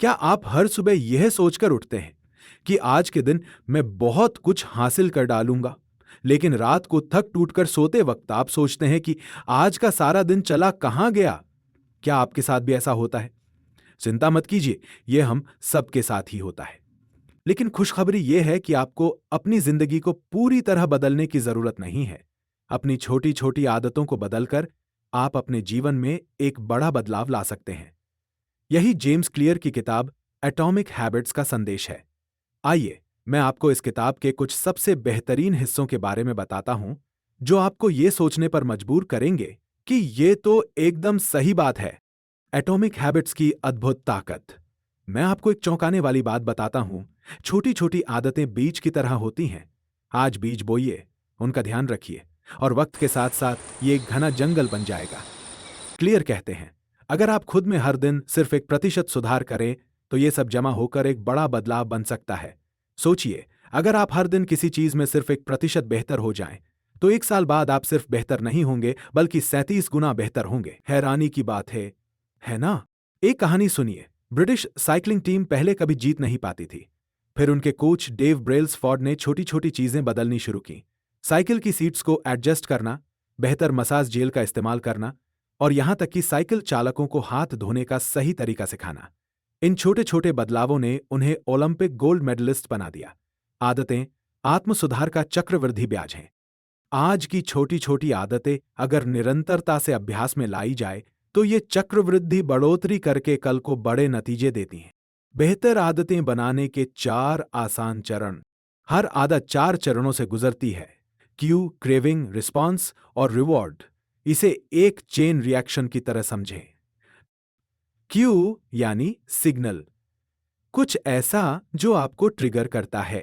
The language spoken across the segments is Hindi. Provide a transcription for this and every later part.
क्या आप हर सुबह यह सोचकर उठते हैं कि आज के दिन मैं बहुत कुछ हासिल कर डालूंगा, लेकिन रात को थक टूटकर सोते वक्त आप सोचते हैं कि आज का सारा दिन चला कहां गया? क्या आपके साथ भी ऐसा होता है? चिंता मत कीजिए, यह हम सबके साथ ही होता है। लेकिन खुशखबरी यह है कि आपको अपनी जिंदगी को पूरी तरह बदलने की जरूरत नहीं है। अपनी छोटी छोटी आदतों को बदलकर आप अपने जीवन में एक बड़ा बदलाव ला सकते हैं। यही जेम्स क्लियर की किताब एटॉमिक हैबिट्स का संदेश है। आइए, मैं आपको इस किताब के कुछ सबसे बेहतरीन हिस्सों के बारे में बताता हूं, जो आपको ये सोचने पर मजबूर करेंगे कि ये तो एकदम सही बात है। एटॉमिक हैबिट्स की अद्भुत ताकत। मैं आपको एक चौंकाने वाली बात बताता हूं। छोटी छोटी आदतें बीज की तरह होती हैं। आज बीज बोइए, उनका ध्यान रखिए, और वक्त के साथ साथ ये एक घना जंगल बन जाएगा। क्लियर कहते हैं, अगर आप खुद में हर दिन सिर्फ 1% सुधार करें, तो ये सब जमा होकर एक बड़ा बदलाव बन सकता है। सोचिए, अगर आप हर दिन किसी चीज में सिर्फ 1% बेहतर हो जाएं, तो 1 साल बाद आप सिर्फ बेहतर नहीं होंगे, बल्कि 37 गुना बेहतर होंगे। हैरानी की बात है ना? एक कहानी सुनिए। ब्रिटिश साइकिलिंग टीम पहले कभी जीत नहीं पाती थी। फिर उनके कोच डेव ब्रेल्सफोर्ड ने छोटी छोटी चीजें बदलनी शुरू की। साइकिल की सीट्स को एडजस्ट करना, बेहतर मसाज जेल का इस्तेमाल करना, और यहां तक कि साइकिल चालकों को हाथ धोने का सही तरीका सिखाना। इन छोटे छोटे बदलावों ने उन्हें ओलंपिक गोल्ड मेडलिस्ट बना दिया। आदतें आत्म सुधार का चक्रवृद्धि ब्याज हैं। आज की छोटी छोटी आदतें अगर निरंतरता से अभ्यास में लाई जाए, तो ये चक्रवृद्धि बढ़ोतरी करके कल को बड़े नतीजे देती हैं। बेहतर आदतें बनाने के 4 आसान चरण। हर आदत 4 चरणों से गुजरती है: क्यू, क्रेविंग, रिस्पॉन्स और रिवॉर्ड। इसे एक चेन रिएक्शन की तरह समझें। क्यू यानी सिग्नल, कुछ ऐसा जो आपको ट्रिगर करता है।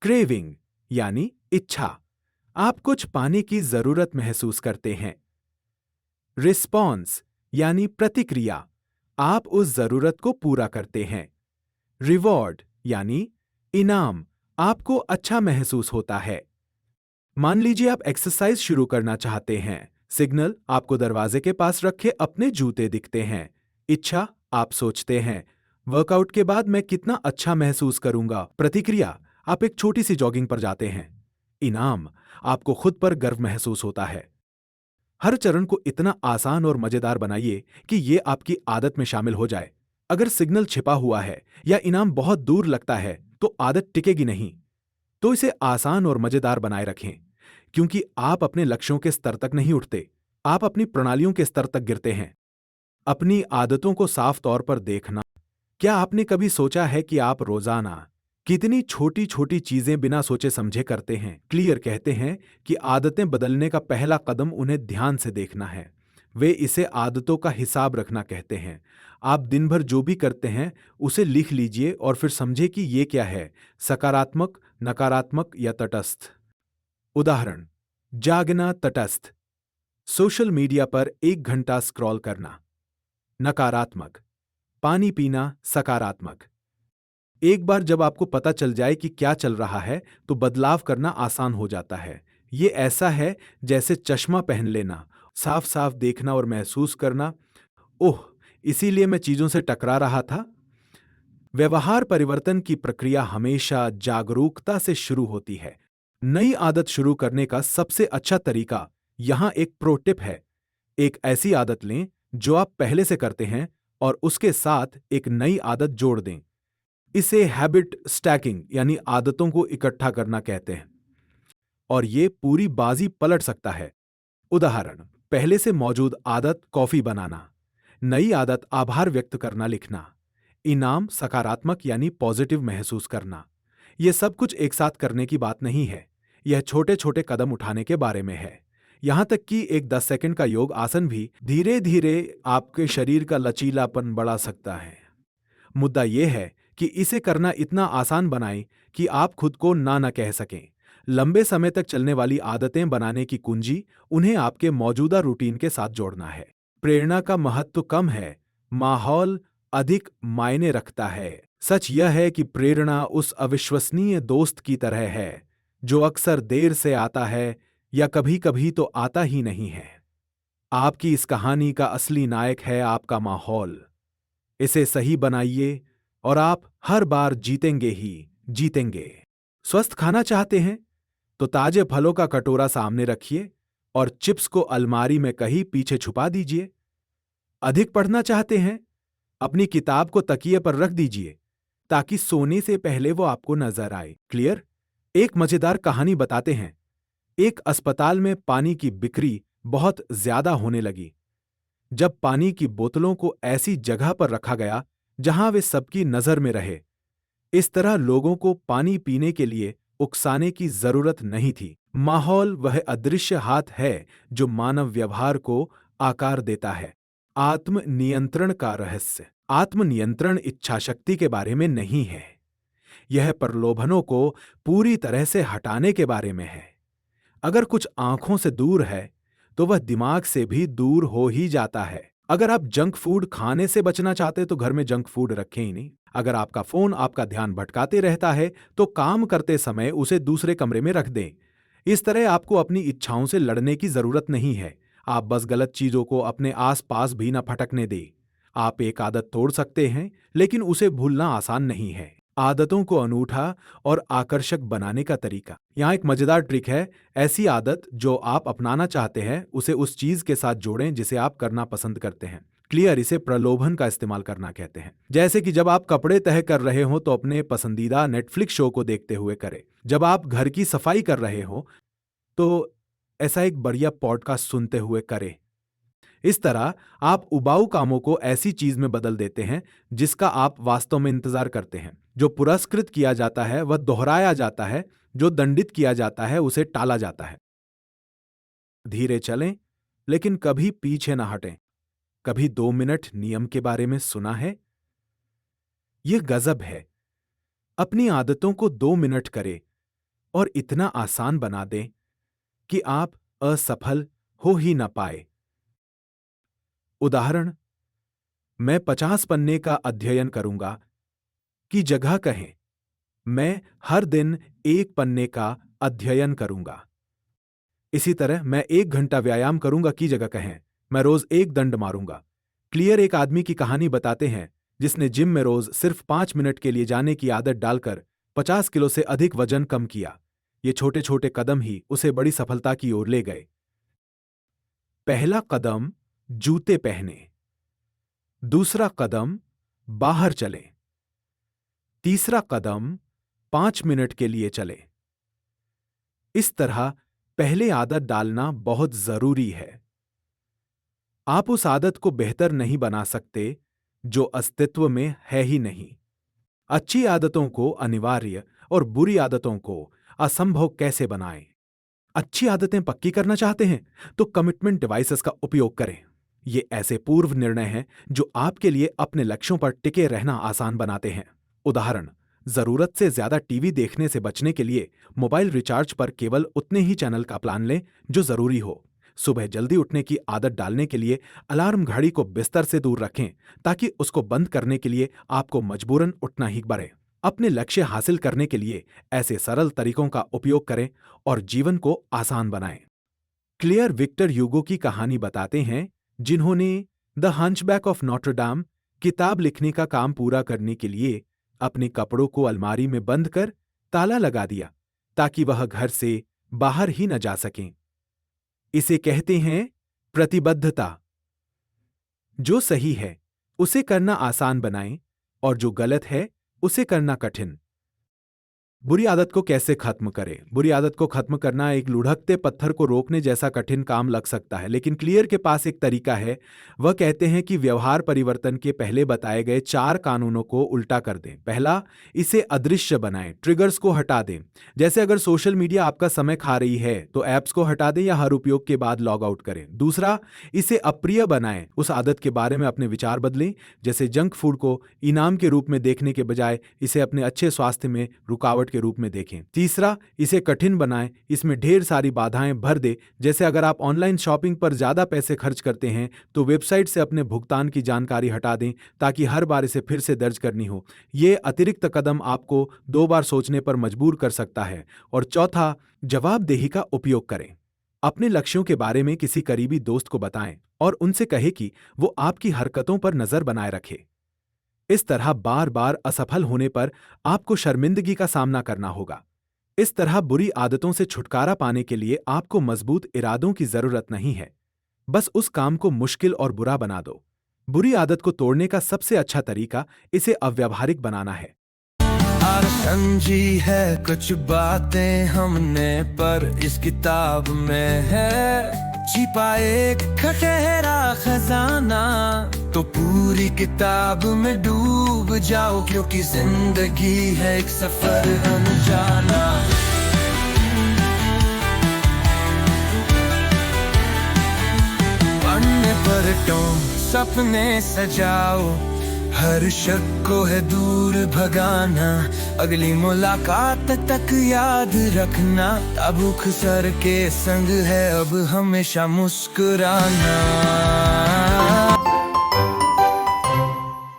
क्रेविंग यानी इच्छा, आप कुछ पाने की जरूरत महसूस करते हैं। रिस्पॉन्स यानी प्रतिक्रिया, आप उस जरूरत को पूरा करते हैं। रिवॉर्ड यानी इनाम, आपको अच्छा महसूस होता है। मान लीजिए आप एक्सरसाइज शुरू करना चाहते हैं। सिग्नल, आपको दरवाजे के पास रखे अपने जूते दिखते हैं। इच्छा, आप सोचते हैं, वर्कआउट के बाद मैं कितना अच्छा महसूस करूंगा। प्रतिक्रिया, आप एक छोटी सी जॉगिंग पर जाते हैं। इनाम, आपको खुद पर गर्व महसूस होता है। हर चरण को इतना आसान और मजेदार बनाइए कि यह आपकी आदत में शामिल हो जाए। अगर सिग्नल छिपा हुआ है या इनाम बहुत दूर लगता है, तो आदत टिकेगी नहीं। तो इसे आसान और मजेदार बनाए रखें, क्योंकि आप अपने लक्ष्यों के स्तर तक नहीं उठते, आप अपनी प्रणालियों के स्तर तक गिरते हैं। अपनी आदतों को साफ तौर पर देखना। क्या आपने कभी सोचा है कि आप रोजाना कितनी छोटी छोटी चीजें बिना सोचे समझे करते हैं? क्लियर कहते हैं कि आदतें बदलने का पहला कदम उन्हें ध्यान से देखना है। वे इसे आदतों का हिसाब रखना कहते हैं। आप दिन भर जो भी करते हैं उसे लिख लीजिए और फिर समझे कि ये क्या है: सकारात्मक, नकारात्मक या तटस्थ। उदाहरण: जागना तटस्थ, सोशल मीडिया पर 1 घंटा स्क्रॉल करना। नकारात्मक, पानी पीना। सकारात्मक, एक बार जब आपको पता चल जाए कि क्या चल रहा है, तो बदलाव करना आसान हो जाता है। ये ऐसा है जैसे चश्मा पहन लेना, साफ साफ देखना और महसूस करना, ओह, इसीलिए मैं चीजों से टकरा रहा था। व्यवहार परिवर्तन की प्रक्रिया हमेशा जागरूकता से शुरू होती है। नई आदत शुरू करने का सबसे अच्छा तरीका, यहां एक प्रो टिप है। एक ऐसी आदत लें जो आप पहले से करते हैं और उसके साथ एक नई आदत जोड़ दें। इसे हैबिट स्टैकिंग यानी आदतों को इकट्ठा करना कहते हैं, और ये पूरी बाजी पलट सकता है। उदाहरण: पहले से मौजूद आदत कॉफी बनाना, नई आदत आभार व्यक्त करना लिखना, इनाम सकारात्मक यानी पॉजिटिव महसूस करना। यह सब कुछ एक साथ करने की बात नहीं है, यह छोटे छोटे कदम उठाने के बारे में है। यहां तक कि एक 10 सेकंड का योग आसन भी धीरे धीरे आपके शरीर का लचीलापन बढ़ा सकता है। मुद्दा यह है कि इसे करना इतना आसान बनाएं कि आप खुद को ना न कह सकें। लंबे समय तक चलने वाली आदतें बनाने की कुंजी उन्हें आपके मौजूदा रूटीन के साथ जोड़ना है। प्रेरणा का महत्व कम है, माहौल अधिक मायने रखता है। सच यह है कि प्रेरणा उस अविश्वसनीय दोस्त की तरह है जो अक्सर देर से आता है या कभी कभी तो आता ही नहीं है। आपकी इस कहानी का असली नायक है आपका माहौल। इसे सही बनाइए और आप हर बार जीतेंगे ही जीतेंगे। स्वस्थ खाना चाहते हैं तो ताजे फलों का कटोरा सामने रखिए और चिप्स को अलमारी में कहीं पीछे छुपा दीजिए। अधिक पढ़ना चाहते हैं, अपनी किताब को तकिए पर रख दीजिए ताकि सोने से पहले वो आपको नजर आए। क्लियर? एक मजेदार कहानी बताते हैं। एक अस्पताल में पानी की बिक्री बहुत ज्यादा होने लगी। जब पानी की बोतलों को ऐसी जगह पर रखा गया जहां वे सबकी नजर में रहे, इस तरह लोगों को पानी पीने के लिए उकसाने की जरूरत नहीं थी। माहौल वह अदृश्य हाथ है जो मानव व्यवहार को आकार देता है। आत्मनियंत्रण का रहस्य। आत्मनियंत्रण इच्छाशक्ति के बारे में नहीं है, यह प्रलोभनों को पूरी तरह से हटाने के बारे में है। अगर कुछ आंखों से दूर है तो वह दिमाग से भी दूर हो ही जाता है। अगर आप जंक फूड खाने से बचना चाहते तो घर में जंक फूड रखें ही नहीं। अगर आपका फोन आपका ध्यान भटकाते रहता है तो काम करते समय उसे दूसरे कमरे में रख दें। इस तरह आपको अपनी इच्छाओं से लड़ने की जरूरत नहीं है। आप बस गलत चीजों को अपने आसपास भी न फटकने दें। आप एक आदत तोड़ सकते हैं, लेकिन उसे भूलना आसान नहीं है। आदतों को अनूठा और आकर्षक बनाने का तरीका। यहाँ एक मजेदार ट्रिक है। ऐसी आदत जो आप अपनाना चाहते हैं उसे उस चीज के साथ जोड़ें जिसे आप करना पसंद करते हैं। क्लियर? इसे प्रलोभन का इस्तेमाल करना कहते हैं। जैसे कि जब आप कपड़े तय कर रहे हो तो अपने पसंदीदा नेटफ्लिक्स शो को देखते हुए करें। जब आप घर की सफाई कर रहे हो तो ऐसा एक बढ़िया पॉडकास्ट सुनते हुए करें। इस तरह आप उबाऊ कामों को ऐसी चीज में बदल देते हैं जिसका आप वास्तव में इंतजार करते हैं। जो पुरस्कृत किया जाता है वह दोहराया जाता है, जो दंडित किया जाता है उसे टाला जाता है। धीरे चलें, लेकिन कभी पीछे ना हटें। कभी 2 मिनट नियम के बारे में सुना है? यह गजब है। अपनी आदतों को 2 मिनट करें और इतना आसान बना दें कि आप असफल हो ही ना पाए। उदाहरण, मैं 50 पन्ने का अध्ययन करूंगा की जगह कहें, मैं हर दिन 1 पन्ने का अध्ययन करूंगा। इसी तरह मैं 1 घंटा व्यायाम करूंगा की जगह कहें, मैं रोज 1 दंड मारूंगा। क्लियर एक आदमी की कहानी बताते हैं जिसने जिम में रोज सिर्फ 5 मिनट के लिए जाने की आदत डालकर 50 किलो से अधिक वजन कम किया। ये छोटे छोटे कदम ही उसे बड़ी सफलता की ओर ले गए। पहला कदम, जूते पहने। दूसरा कदम, बाहर चलें। तीसरा कदम, 5 मिनट के लिए चलें। इस तरह पहले आदत डालना बहुत जरूरी है। आप उस आदत को बेहतर नहीं बना सकते जो अस्तित्व में है ही नहीं। अच्छी आदतों को अनिवार्य और बुरी आदतों को असंभव कैसे बनाएं? अच्छी आदतें पक्की करना चाहते हैं तो कमिटमेंट डिवाइसेस का उपयोग करें। ये ऐसे पूर्व निर्णय हैं जो आपके लिए अपने लक्ष्यों पर टिके रहना आसान बनाते हैं। उदाहरण, जरूरत से ज्यादा टीवी देखने से बचने के लिए मोबाइल रिचार्ज पर केवल उतने ही चैनल का प्लान लें जो जरूरी हो। सुबह जल्दी उठने की आदत डालने के लिए अलार्म घड़ी को बिस्तर से दूर रखें ताकि उसको बंद करने के लिए आपको मजबूरन उठना ही पड़े। अपने लक्ष्य हासिल करने के लिए ऐसे सरल तरीकों का उपयोग करें और जीवन को आसान बनाएं। क्लियर विक्टर ह्यूगो की कहानी बताते हैं, जिन्होंने द हंचबैक ऑफ नोट्रडाम किताब लिखने का काम पूरा करने के लिए अपने कपड़ों को अलमारी में बंद कर ताला लगा दिया ताकि वह घर से बाहर ही न जा सकें। इसे कहते हैं प्रतिबद्धता। जो सही है उसे करना आसान बनाएं और जो गलत है उसे करना कठिन। बुरी आदत को कैसे खत्म करें? बुरी आदत को खत्म करना एक लुढ़कते पत्थर को रोकने जैसा कठिन काम लग सकता है, लेकिन क्लियर के पास एक तरीका है। वह कहते हैं कि व्यवहार परिवर्तन के पहले बताए गए 4 कानूनों को उल्टा कर दें। पहला, इसे अदृश्य बनाएं, ट्रिगर्स को हटा दें। जैसे अगर सोशल मीडिया आपका समय खा रही है तो ऐप्स को हटा दें या हर उपयोग के बाद लॉग आउट करें। दूसरा, इसे अप्रिय बनाएं, उस आदत के बारे में अपने विचार बदलें। जैसे जंक फूड को इनाम के रूप में देखने के बजाय इसे अपने अच्छे स्वास्थ्य में रुकावट के रूप में देखें। तीसरा, इसे कठिन बनाएं, इसमें ढेर सारी बाधाएं भर दे। जैसे अगर आप ऑनलाइन शॉपिंग पर ज्यादा पैसे खर्च करते हैं तो वेबसाइट से अपने भुगतान की जानकारी हटा दें ताकि हर बार इसे फिर से दर्ज करनी हो। यह अतिरिक्त कदम आपको 2 बार सोचने पर मजबूर कर सकता है। और चौथा, जवाबदेही का उपयोग करें। अपने लक्ष्यों के बारे में किसी करीबी दोस्त को बताएं और उनसे कहें कि वो आपकी हरकतों पर नजर बनाए रखे। इस तरह बार बार असफल होने पर आपको शर्मिंदगी का सामना करना होगा। इस तरह बुरी आदतों से छुटकारा पाने के लिए आपको मजबूत इरादों की जरूरत नहीं है, बस उस काम को मुश्किल और बुरा बना दो। बुरी आदत को तोड़ने का सबसे अच्छा तरीका इसे अव्यावहारिक बनाना है। और समझी है कुछ बातें हमने, पर इस किताब में है छिपा एक खटहरा खजाना। तो पूरी किताब में डूब जाओ, क्योंकि जिंदगी है एक सफर अनजाना। पढ़ने पर तुम सपने सजाओ, हर शक को है दूर भगाना। अगली मुलाकात तक याद रखना, ताबुक सर के संग है अब हमेशा मुस्कुराना।